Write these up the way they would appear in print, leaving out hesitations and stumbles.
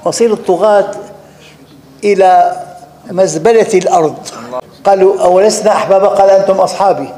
مصير الطغاة إلى مزبلة الأرض. قالوا أولسنا أحبابا؟ قال أنتم أصحابي.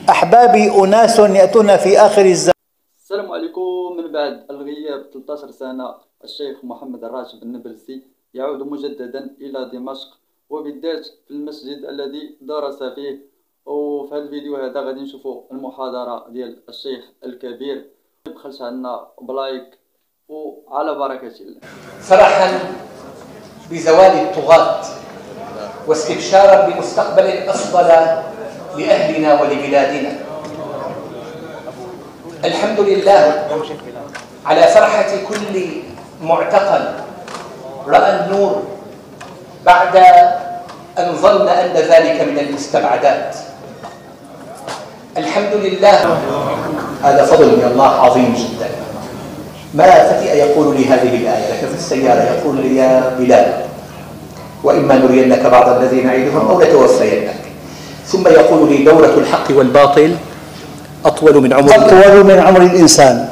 أحبابي أناس يأتون في آخر الزمان. السلام عليكم. من بعد الغياب 13 سنة الشيخ محمد الراشد النبلسي يعود مجددا إلى دمشق، وبالذات في المسجد الذي درس فيه. وفي هذا الفيديو هذا غادي نشوفوا المحاضرة ديال الشيخ الكبير. متبخلش عنا بلايك وعلى بركة الله. فرحا بزوال الطغاة واستبشارا بمستقبل أفضل لأهلنا ولبلادنا. الحمد لله على فرحة كل معتقل رأى النور بعد أن ظن أن ذلك من المستبعدات. الحمد لله، هذا فضل من الله عظيم جدا. ما فتئ يقول لي هذه الآية، لكن في السيارة يقول لي: يا بلال، وإما نرينك بعض الذي نعيدهم أو نتوفينك. ثم يقول لي: دورة الحق والباطل أطول من عمر الإنسان.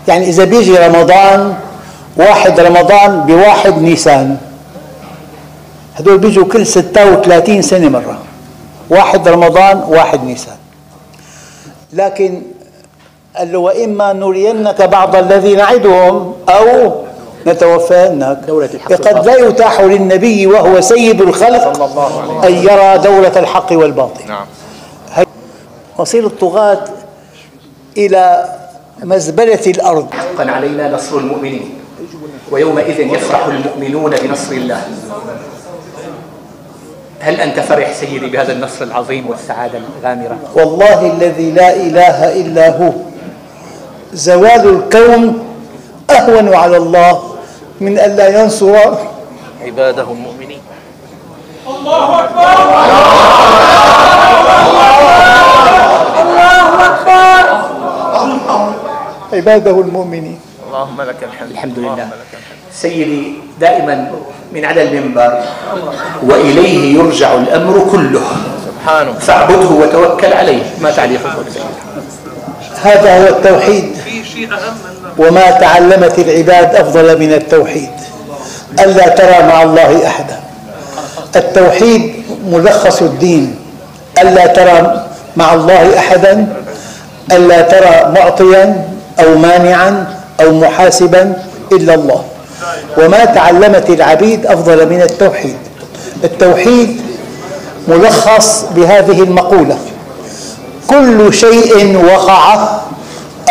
يعني إذا بيجي رمضان، 1 رمضان ب1 نيسان، هذول بيجوا كل 36 سنة مرة. 1 رمضان 1 نيسان. لكن قال له: وإما نرينك بعض الذي نعدهم أو نتوفينك. قد لا يتاح للنبي وهو سيد الخلق أن يرى دولة الحق والباطل. مصير الطغاة إلى مزبلة الأرض. حقا علينا نصر المؤمنين، ويومئذ يفرح المؤمنون بنصر الله. هل أنت فرح سيدي بهذا النصر العظيم والسعادة الغامرة؟ والله الذي لا إله إلا هو، زوال الكون أهون على الله من أن لا ينصر عباده المؤمنين. الله أكبر! الله أكبر! عباده المؤمنين. اللهم لك الحمد. الحمد لله. سيدي دائما من على المنبر: وإليه يرجع الأمر كله سبحانه فاعبده وتوكل عليه. ما تعليقك سيدي؟ هذا هو التوحيد، وما تعلمت العباد أفضل من التوحيد: ألا ترى مع الله أحدا. التوحيد ملخص الدين. ألا ترى مع الله أحدا، ألا ترى معطيا أو مانعا أو محاسبا إلا الله. وما تعلمت العبيد أفضل من التوحيد. التوحيد ملخص بهذه المقولة: كل شيء وقع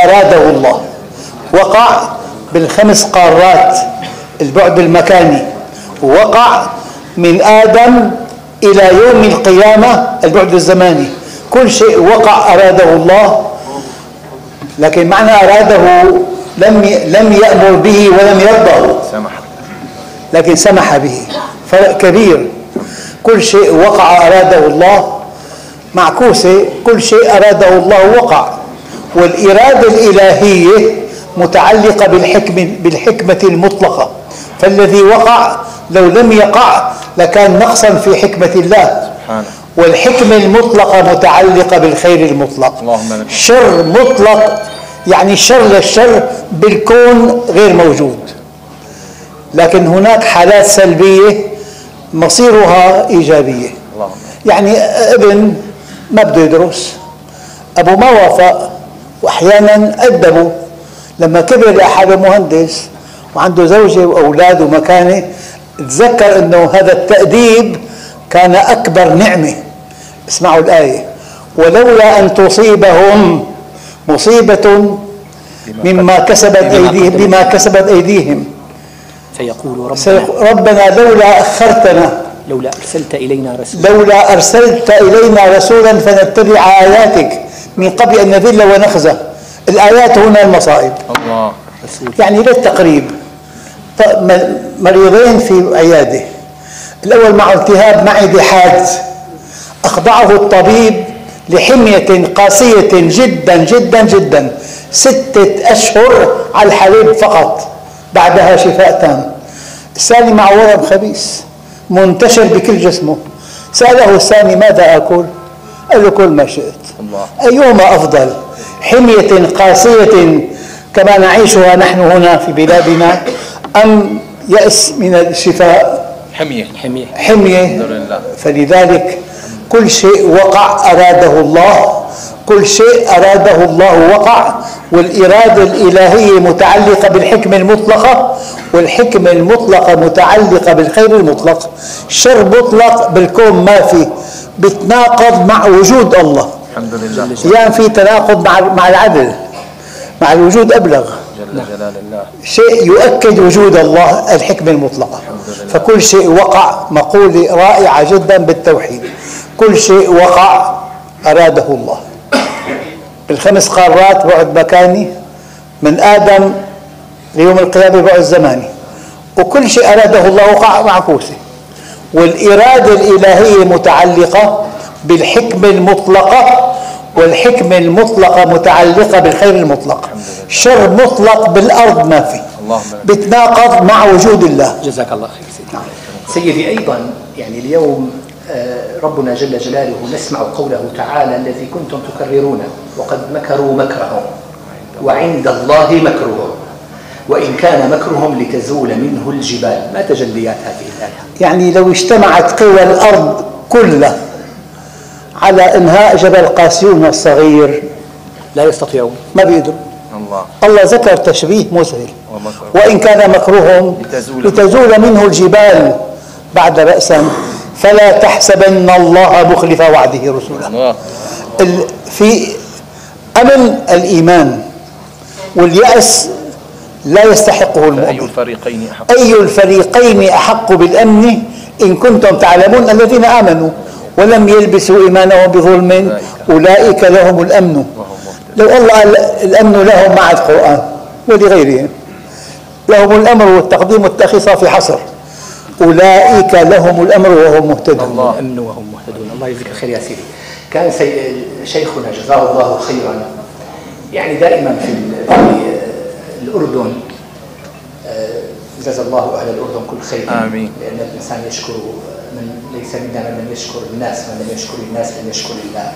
أراده الله. وقع بال5 قارات، البعد المكاني. وقع من آدم إلى يوم القيامة، البعد الزماني. كل شيء وقع أراده الله، لكن معنى أراده لم يأمر به ولم يرضه، لكن سمح به. فرق كبير. كل شيء وقع أراده الله معكوسة، كل شيء أراده الله وقع. والإرادة الإلهية متعلقة بالحكمة المطلقة. فالذي وقع لو لم يقع لكان نقصا في حكمة الله. والحكمة المطلقة متعلقة بالخير المطلق. شر مطلق يعني الشر للشر بالكون غير موجود، لكن هناك حالات سلبية مصيرها إيجابية. يعني ابن ما بده يدرس، أبو ما وافق، وأحيانا أدبه. لما كبر لحاله مهندس وعنده زوجة وأولاد ومكانة، تذكر أنه هذا التأديب كان أكبر نعمة. اسمعوا الآية: ولولا أن تصيبهم مصيبة بما كسبت أيديهم سيقول ربنا لولا أخرتنا، لولا أرسلت إلينا رسولا فنتبع آياتك من قبل أن نذل ونخزى. الآيات هنا المصائب. يعني للتقريب، مريضين في عيادة، الأول معه التهاب معدة حاد، أخضعه الطبيب لحمية قاسية جدا جدا جدا، 6 أشهر على الحليب فقط، بعدها شفاء تام. الثاني مع ورم خبيث منتشر بكل جسمه. سأله الثاني: ماذا أكل؟ قال له: كل ما شئت. أيهما أفضل؟ حمية قاسية كما نعيشها نحن هنا في بلادنا، أم يأس من الشفاء، حمية حمية. فلذلك كل شيء وقع أراده الله، كل شيء أراده الله وقع. والإرادة الإلهية متعلقة بالحكمة المطلقة، والحكمة المطلقة متعلقة بالخير المطلق. الشر مطلق بالكون ما في، بتناقض مع وجود الله. الحمد لله. يعني في تناقض مع العدل، مع الوجود أبلغ. جل جلال الله. شيء يؤكد وجود الله الحكمة المطلقة. فكل شيء وقع، مقولة رائعة جدا بالتوحيد، كل شيء وقع أراده الله. بالخمس قارات بعد مكاني، من آدم ليوم القيامة بعد زماني، وكل شيء أراده الله وقع معكوسة. والإرادة الإلهية متعلقة بالحكمة المطلقة، والحكمة المطلقة متعلقة بالخير المطلق. شر مطلق بالأرض ما في، بتناقض مع وجود الله. جزاك الله خير سيدي. سيدي أيضا يعني اليوم ربنا جل جلاله نسمع قوله تعالى: الذي كنتم تكررونه وقد مكروا مكرهم وعند الله مكرهم وإن كان مكرهم لتزول منه الجبال. ما تجليات هذه الآية؟ يعني لو اجتمعت قوى الأرض كلها على إنهاء جبل قاسيون الصغير لا يستطيعون، ما بيقدروا. الله ذكر تشبيه مذهل: وإن كان مكرهم لتزول منه الجبال بعد بأسا فلا تحسبن الله مخلف وعده رسوله. في أمن الإيمان واليأس لا يستحقه المؤمن. أي الفريقين أحق بالأمن إن كنتم تعلمون الذين آمنوا ولم يلبسوا إيمانهم بظلم أولئك لهم الأمن. لو الله قال الأمن لهم مع القرآن ولغيرهم، لهم الأمر والتقديم والتأخير في حصر. أولئك لهم الأمر وهم مهتدون. الله الأمن وهم مهتدون. الله يجزيك الخير يا سيدي. كان شيخنا جزاه الله خيرا يعني دائما في الأردن، جزا الله أهل الأردن كل خير. آمين. لأن الإنسان يشكر من ليس منا من لم يشكر الناس، من لم يشكر الناس لم يشكر الله.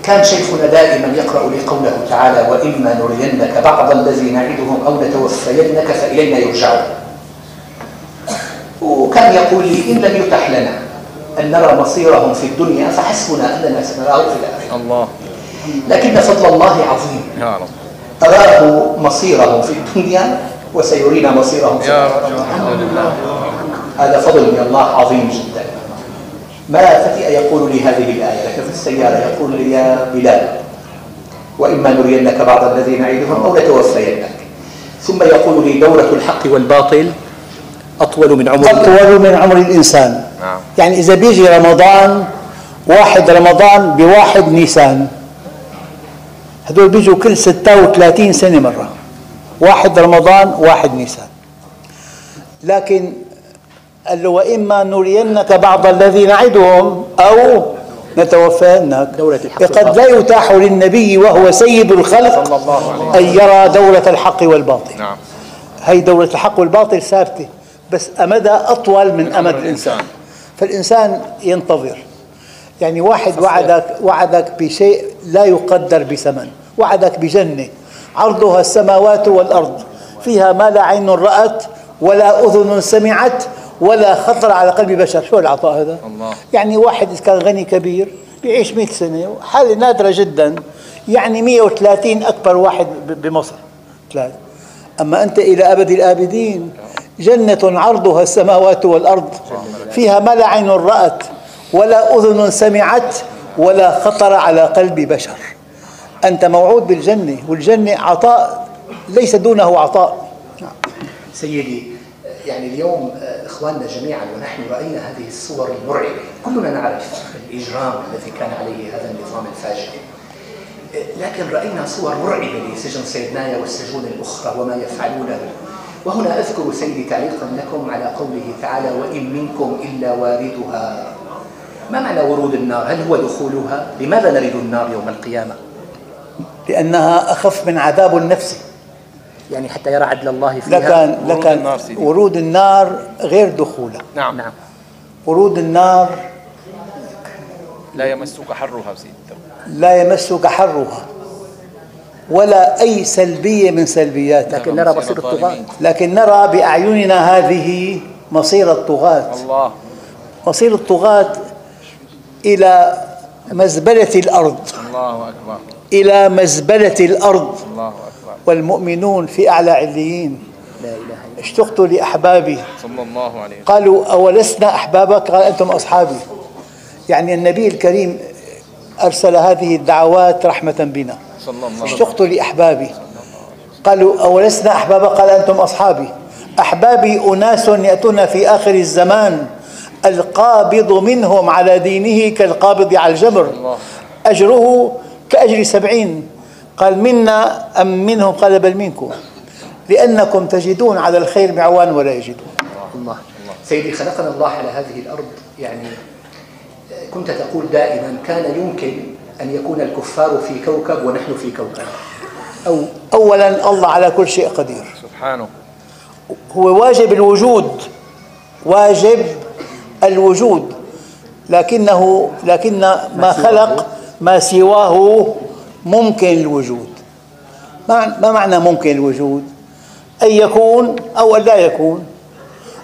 كان شيخنا دائما يقرأ لي قوله تعالى: وإما نرينك بعض الذي نعدهم أو نتوفينك فإلينا يرجعون. وكان يقول لي: إن لم يتح لنا أن نرى مصيرهم في الدنيا فحسبنا أننا سنراه في الآخرة. الله. لكن فضل الله عظيم، يا رب. أراه مصيرهم في الدنيا وسيرينا مصيرهم في الآخرة. الحمد لله. هذا فضل من الله عظيم جدا. ما فتئ يقول لي هذه الآية لكن في السيارة يقول لي: يا بلال، وإما نرينك بعض الذي نعدهم أو نتوفينك. ثم يقول لي: دورة الحق والباطل أطول من عمر الإنسان. يعني إذا بيجي رمضان، 1 رمضان ب1 نيسان، هدول بيجوا كل 36 سنة مرة. 1 رمضان 1 نيسان. لكن قال له: وإما نرينك بعض الذي نعدهم أو نتوفينك. قد لا يتاح للنبي وهو سيد الخلق أن يرى دورة الحق والباطل. هي دورة الحق والباطل ثابتة، بس أمدها أطول من أمد الإنسان. فالإنسان ينتظر. يعني واحد وعدك بشيء لا يقدر بثمن، وعدك بجنة عرضها السماوات والأرض فيها ما لا عين رأت ولا أذن سمعت ولا خطر على قلب بشر. شو العطاء هذا؟ الله. يعني واحد إذا كان غني كبير بيعيش 100 سنة، حالة نادرة جدا. يعني 130 أكبر واحد بمصر 3. أما أنت إلى أبد الآبدين، جنة عرضها السماوات والأرض فيها ما لا عين رأت ولا أذن سمعت ولا خطر على قلب بشر. أنت موعود بالجنة، والجنة عطاء ليس دونه عطاء. سيدي، يعني اليوم إخواننا جميعا ونحن رأينا هذه الصور المرعبة، كلنا نعرف الإجرام الذي كان عليه هذا النظام الفاجر، لكن رأينا صور مرعبة لسجن سيدنايا والسجون الأخرى وما يفعلونه. وهنا أذكر سيدي تعليقا لكم على قوله تعالى: وإن منكم إلا واردها. ما معنى ورود النار؟ هل هو دخولها؟ لماذا نرد النار يوم القيامة؟ لأنها أخف من عذاب النفس، يعني حتى يرى عدل الله فيها. لكن ورود النار غير دخولها. نعم. ورود النار لا يمسك حرها سيدي. لا يمسك حرها. ولا أي سلبية من سلبياتها، لكن نرى مصير الطغاة. لكن نرى بأعيننا هذه مصير الطغاة. الله. مصير الطغاة إلى مزبلة الأرض. الله أكبر. إلى مزبلة الأرض. الله أكبر. والمؤمنون في أعلى عليين. لا إله إلا اشتقت لأحبابي صلى الله عليه وسلم. قالوا أولسنا أحبابك؟ قال أنتم أصحابي. يعني النبي الكريم أرسل هذه الدعوات رحمة بنا. صلى الله عليه وسلم. اشتقت لأحبابي قالوا أولسنا أحبابك؟ قال أنتم أصحابي. أحبابي أناس يأتون في آخر الزمان القابض منهم على دينه كالقابض على الجمر، أجره كأجر 70. قال منا أم منهم؟ قال بل منكم، لأنكم تجدون على الخير معوان ولا يجدون. الله. سيدي، خلقنا الله على هذه الأرض، يعني كنت تقول دائما كان يمكن أن يكون الكفار في كوكب ونحن في كوكب. أولا الله على كل شيء قدير سبحانه. هو واجب الوجود، واجب الوجود، لكن ما خلق ما سواه ممكن الوجود. ما معنى ممكن الوجود؟ أن يكون أو أن لا يكون،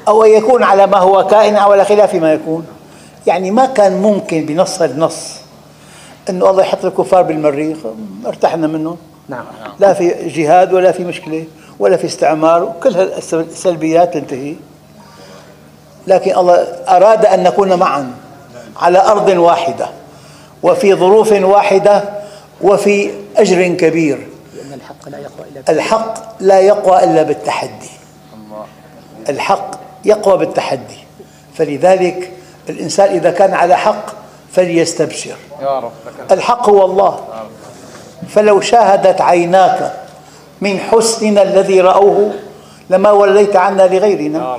أو أن يكون على ما هو كائن أو على خلاف ما يكون. يعني ما كان ممكن بنص النص أنه الله يحط الكفار بالمريخ ارتحنا منهم. نعم. لا في جهاد ولا في مشكلة ولا في استعمار، كل السلبيات تنتهي. لكن الله أراد أن نكون معا على أرض واحدة وفي ظروف واحدة وفي أجر كبير. لأن الحق لا يقوى إلا الحق لا يقوى إلا بالتحدي. الحق يقوى بالتحدي. فلذلك الإنسان إذا كان على حق فليستبشر. يا رب. الحق هو الله. فلو شاهدت عيناك من حسننا الذي رأوه لما وليت عنا لغيرنا،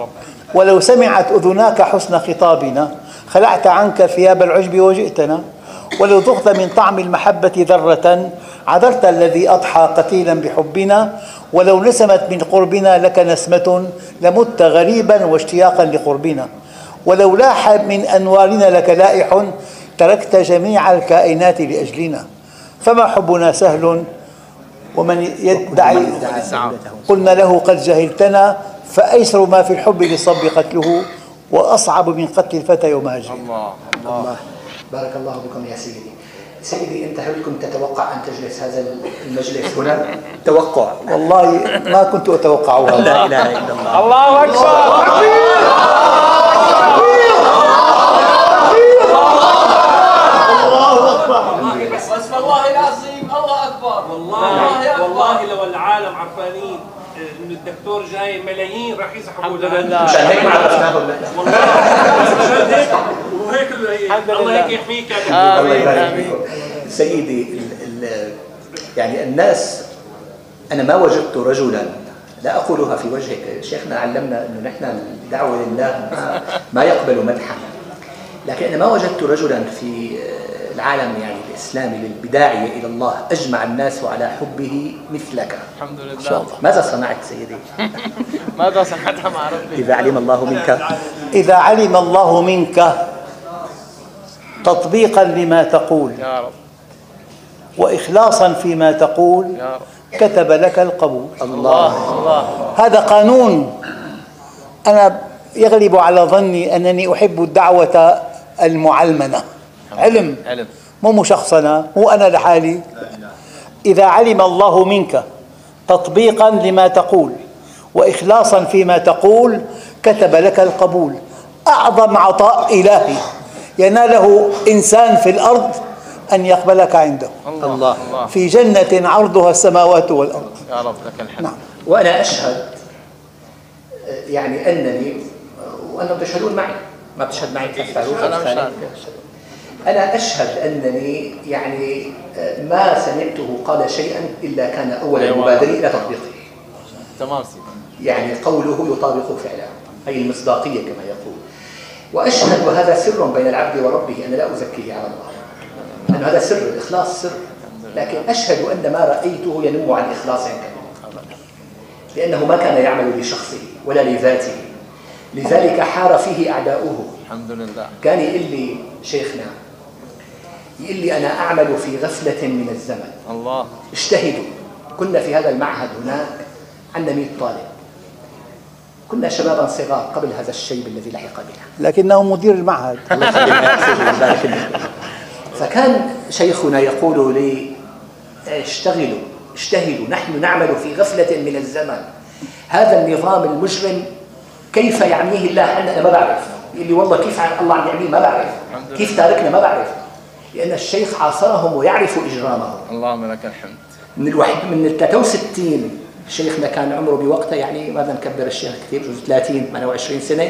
ولو سمعت أذناك حسن خطابنا خلعت عنك ثياب العجب وجئتنا، ولو ذقت من طعم المحبة ذرة عذرت الذي أضحى قتيلا بحبنا، ولو نسمت من قربنا لك نسمة لمت غريبا واشتياقا لقربنا، ولو لاح من أنوارنا لك لائح تركت جميع الكائنات لأجلنا. فما حبنا سهل ومن يدعي قلنا له قد جهلتنا، فأيسر ما في الحب للصب قتله وأصعب من قتل الفتى يوم هجر. الله. بارك الله بكم يا سيدي. سيدي، أنت هل كنت تتوقع أن تجلس هذا المجلس هنا؟ توقع. والله ما كنت أتوقعها. لا إله إلا الله. الله أكبر. بس والله العظيم الله اكبر. والله لو العالم عرفانين ان الدكتور جاي ملايين راح يسحبوا لنا. مشان هيك ما عرفناه. والله مشان هيك وهيك الله هيك يحميك يا دكتور. الله يبارك فيكم. سيدي، يعني الناس، أنا ما وجدت رجلا، لا أقولها في وجهك، شيخنا علمنا أنه نحن الدعوة لله ما يقبل مدحا، لكن أنا ما وجدت رجلا في العالم يعني الإسلامي للبداية إلى الله أجمع الناس على حبه مثلك. الحمد لله. إن شاء الله. ماذا صنعت سيدي؟ ماذا صنعتها مع ربي؟ إذا علم الله منك. إذا علم الله منك تطبيقا لما تقول يا رب. وإخلاصا فيما تقول يا رب. كتب لك القبول. الله. هذا قانون. أنا يغلب على ظني أنني أحب الدعوة المعلمنة. علم مو مشخصنة، مو أنا لحالي. إذا علم الله منك تطبيقا لما تقول وإخلاصا فيما تقول كتب لك القبول. أعظم عطاء إلهي يناله إنسان في الأرض أن يقبلك عنده. الله. في جنة عرضها السماوات والأرض. يا رب لك الحمد. نعم. وأنا أشهد يعني أنني، وأنتم تشهدون معي، ما بتشهد معي فاروق؟ أنا أشهد أنني يعني ما سمعته قال شيئا إلا كان أول المبادرين إلى تطبيقه. تمام سيدي. يعني قوله يطابق فعله، أي المصداقية كما يقول. وأشهد، وهذا سر بين العبد وربه، أنا لا أزكيه على الله، لأن هذا سر، الإخلاص سر، لكن أشهد أن ما رأيته ينم عن إخلاص كامل، لأنه ما كان يعمل لشخصه ولا لذاته، لذلك حار فيه أعداؤه. الحمد لله. كان يقول لي شيخنا، يقول لي أنا أعمل في غفلة من الزمن. الله. اجتهدوا، كنا في هذا المعهد هناك عندنا 100 طالب، كنا شبابا صغار قبل هذا الشيب الذي لحق بنا، لكنه مدير المعهد. فكان شيخنا يقول لي اشتهلوا، نحن نعمل في غفلة من الزمن، هذا النظام المجرم كيف يعميه الله أنا ما بعرف، يقول لي والله كيف الله عم يعميه ما بعرف، كيف تاركنا ما بعرف، لأن الشيخ عاصرهم ويعرف إجرامهم. اللهم لك الحمد. من 63 شيخنا كان عمره بوقتها يعني ماذا نكبر الشيخ كثير، 30 28 سنة،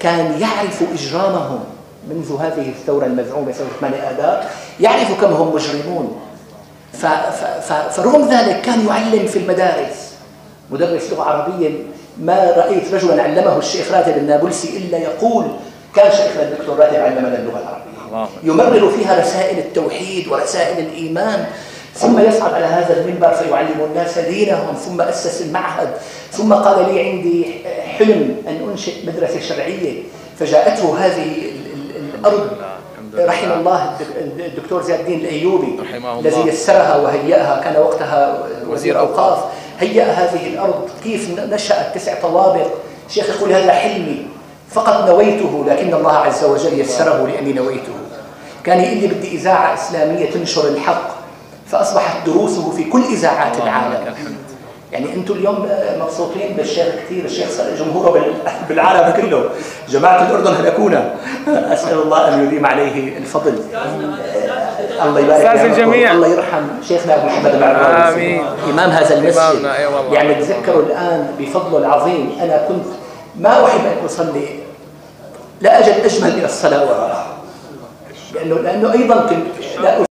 كان يعرف إجرامهم منذ هذه الثورة المزعومة ثورة 8 آذار، يعرف كم هم مجرمون. فرغم ذلك كان يعلم في المدارس، مدرس لغة عربية، ما رأيت رجلا علمه الشيخ راتب النابلسي إلا يقول كان شيخنا الدكتور راتب علمنا اللغة العربية، يمرر فيها رسائل التوحيد ورسائل الإيمان، ثم يصعد على هذا المنبر فيعلم الناس دينهم، ثم أسس المعهد، ثم قال لي عندي حلم أن أنشئ مدرسة شرعية، فجاءته هذه الأرض رحم الله الدكتور زياد الدين الأيوبي الذي يسرها وهيئها، كان وقتها وزير أوقاف، هيئ هذه الأرض، كيف نشأت 9 طوابق. الشيخ يقول هذا حلمي فقط نويته، لكن الله عز وجل يسره لأني نويته. كان يقول لي بدي إذاعة إسلامية تنشر الحق، فأصبحت دروسه في كل إذاعات العالم. يعني أنتم اليوم مبسوطين بالشيخ كثير، الشيخ صار جمهوره بالعالم كله، جماعة الأردن هلكونا، أسأل الله أن يديم عليه الفضل. الله يبارك فيكم، الله يرحم شيخنا أبو محمد العراوي آمين، إمام هذا المسجد. يعني أتذكر الآن بفضله العظيم، أنا كنت ما أحب أن أصلي، لا أجد أجمل من الصلاة وراءه، لأنه أيضا كنت لا